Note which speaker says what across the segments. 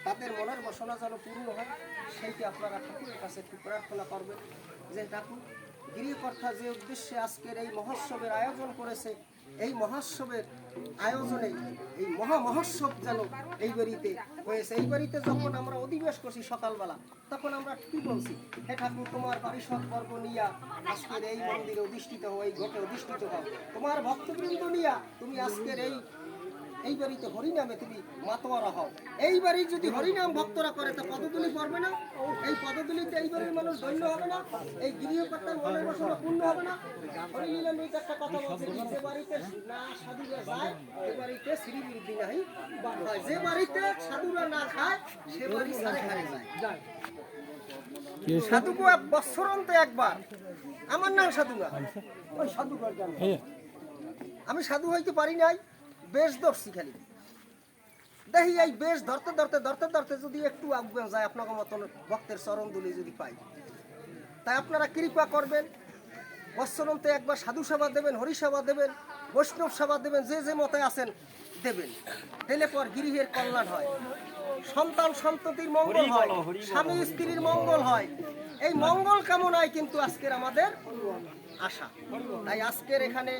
Speaker 1: তাদের মনের বাসনা যেন পূর্ণ হয়, সেইটি আপনারা ঠাকুরের কাছে একটু প্রার্থনা করবেন যে ঠাকুর গৃহকর্তা যে উদ্দেশ্যে আজকের এই মহোৎসবের আয়োজন করেছে, এই মহোৎসবের আয়োজনে এই মহোৎসব যেন এই বাড়িতে হয়েছে। এই বাড়িতে যখন আমরা অধিবেশ করছি সকালবেলা, তখন আমরা কি বলছি, হে ঠাকুর তোমার পারিষদ বর্গ নিয়া আজকের এই মন্দিরে অধিষ্ঠিত হও, এই ঘটে অধিষ্ঠিত হও, তোমার ভক্তবৃন্দ নিয়া তুমি আজকের এই বাড়িতে হরিনামে তুমি মাতোয়ারা হও। এই বাড়ি যদি হরিনাম ভক্তরা করে তা পদতুলি পড়বে না? এই পদতুলিতে এই বাড়ির মানুষ ধন্য হবে না? এই গৃহকর্তার মনের বাসনা পূর্ণ হবে না? হরিলীলা একটা কথা বলছে, যে বাড়িতে না সাধুরা যায় এই বাড়িতে শ্রীবৃদ্ধি নাই, যে বাড়িতে সাধুরা না খায় সে বাড়ি সারে খায় যায়। সাধুকে বৎসরন্তে একবার, আমার নাম সাধু না, ওই সাধু আমি সাধু হইতে পারি নাই, বেশ ধরছি খালি। দেখি এই বেশ ধরতে ধরতে ধরতে ধরতে যদি একটু আগে যায় আপনার মতন ভক্তের চরণ দুলি যদি পাই, তাই আপনারা কৃপা করবেন, বৎসরন্তে একবার সাধু সেবা দেবেন, হরি সেবা দেবেন, বৈষ্ণব সেবা দেবেন, যে যে মতে আছেন দেবেন। দিলে পর গৃহের কল্যাণ হয়, সন্তান সন্ততির মঙ্গল হয়, স্বামী স্ত্রীর মঙ্গল হয়। এই মঙ্গল কামনায় কিন্তু আজকের আমাদের আশা। তাই আজকের এখানে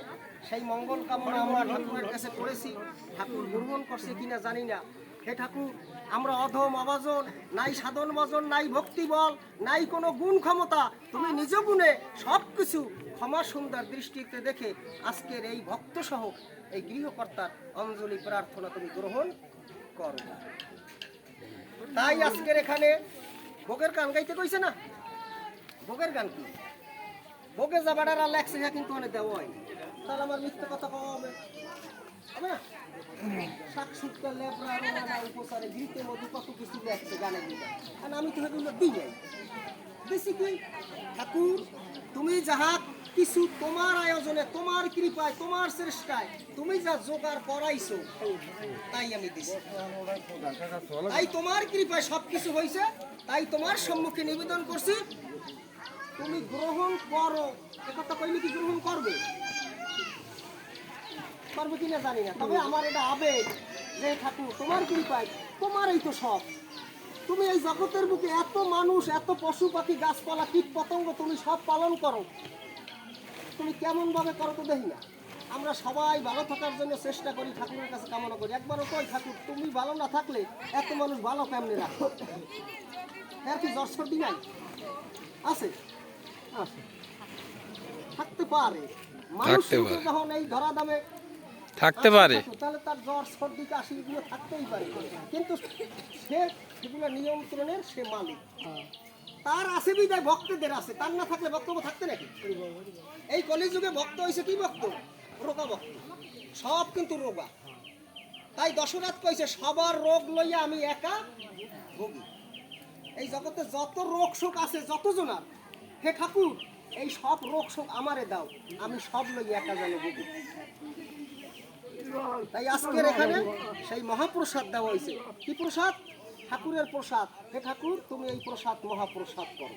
Speaker 1: সেই মঙ্গল কামনা আমরা ঠাকুরের কাছে করেছি। ঠাকুর গ্রহণ করছে কিনা জানি না। হে ঠাকুর, আমরা অধম অবাজন, নাই সাধন ভজন, নাই ভক্তি বল, নাই কোনো গুণ ক্ষমতা, তুমি নিজ গুণে সব কিছু ক্ষমা সুন্দর দৃষ্টিতে দেখে আজকের এই ভক্ত সহ এই গৃহকর্তার অঞ্জলি প্রার্থনা তুমি গ্রহণ করো। তাই আজকের এখানে ভোগের গান গাইতে কইছে না? ভোগের গান কি? ভোগে যাবাডারা লেখছে কিন্তু অনেক দেওয়া হয়, তাহলে আমার মিথ্যে কথা কওয়া হবে হবে না? শাক শুটকা লেবরা রোনা উপচারে গীতের মধ্যে কত কিছু লেখছে গানের দিকে, আর আমি তো সেগুলো দিই নাই। বেশি কি ঠাকুর তুমি যাহা কিছু তোমার আয়োজনে, তোমার কৃপায়, তোমার চেষ্টায় তুমি যা জোগাড় করাইছো তাই আমি দিছি। তাই তোমার কৃপায় সবকিছু হয়েছে, তাই তোমার সম্মুখে নিবেদন করছি, তুমি গ্রহণ করো। একথা কইলে কি গ্রহণ করবে? পারবে কিনা জানি না, তবে আমার এটা আবেগ যে ঠাকুর তোমার কৃপায়, তোমারই তো সব। তুমি এই জগতের বুকে এত মানুষ, এত পশু পাখি গাছপালা কীট পতঙ্গ তুমি সব পালন করো, তুমি কেমন ভাবে করো তো দেখি না। আমরা সবাই ভালো থাকার জন্য চেষ্টা করি, ঠাকুরের কাছে কামনা করি। একবারও কই ঠাকুর তুমি ভালো না থাকলে এত মানুষ ভালো কেমনে রাখো? এর কি জ্বর সর্দি নাই? আছে, থাকতে পারে। মানুষ যখন এই ধরা দামে থাকতে পারে, তাহলে তার জ্বর সর্দি কাশি এগুলো থাকতেই পারে, কিন্তু সে সেগুলো নিয়ন্ত্রণের সে মালিক। তার আছে বিদায় ভক্তদের আছে, তার না থাকলে বক্তব্য থাকতে নাকি? এই কলিযুগে ভক্ত হয়েছে কি ভক্ত? রোগা ভক্ত, সব কিন্তু রোগা। তাই দশরথ কইছে সবার রোগ লইয়া আমি একা ভোগী। এই জগতে যত রোগ শোক আছে যত জনার, হে ঠাকুর এই সব রোগ শোক আমারে দাও, আমি সব লইয়া একা যেন ভোগী। তাই আজকের এখানে সেই মহাপ্রসাদ দেওয়া হয়েছে। কি প্রসাদ? ঠাকুরের প্রসাদ। হে ঠাকুর তুমি এই প্রসাদ মহাপ্রসাদ করো।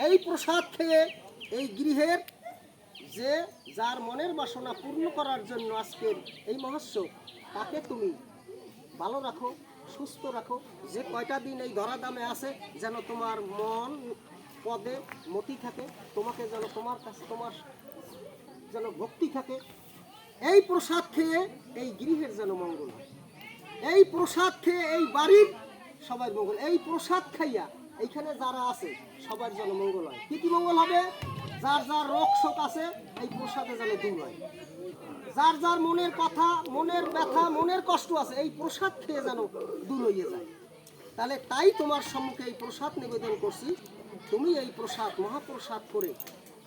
Speaker 1: এই প্রসাদ খেয়ে এই গৃহের যে যার মনের বাসনা পূর্ণ করার জন্য আজকের এই মহোৎসব, তাকে তুমি ভালো রাখো, সুস্থ রাখো। যে কয়টা দিন এই ধরা দামে আছে যেন তোমার মন পদে মতি থাকে, তোমাকে যেন তোমার কাছে তোমার যেন ভক্তি থাকে। এই প্রসাদ খেয়ে এই গৃহের যেন মঙ্গল হয়, এই প্রসাদ খেয়ে এই বাড়ির সবাই মঙ্গল। এই প্রসাদ খাইয়া এইখানে যারা আছে সবার যেন মঙ্গল হয়। কি কি মঙ্গল হবে? যার যার রোগ শোক আছে এই প্রসাদে যেন দূর হয়, যার যার মনের কথা, মনের ব্যথা, মনের কষ্ট আছে এই প্রসাদ খেয়ে যেন দূর হয়ে যায়। তাহলে তাই তোমার সম্মুখে এই প্রসাদ নিবেদন করছি, তুমি এই প্রসাদ মহাপ্রসাদ করে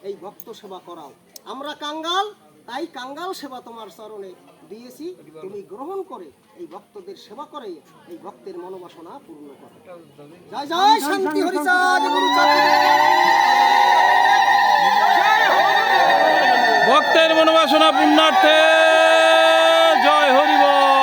Speaker 1: এই ভক্ত সেবা করাও। আমরা কাঙ্গাল, তাই কাঙ্গাল সেবা তোমার চরণে দিয়েছি, তুমি গ্রহণ করে এই ভক্তদের সেবা করে এই ভক্তের মনোবাসনা পূর্ণ করো। জয় জয় শান্তি হরিচাঁদ
Speaker 2: ভক্তের মনোবাসনা পূর্ণার্থে জয় হরি বল।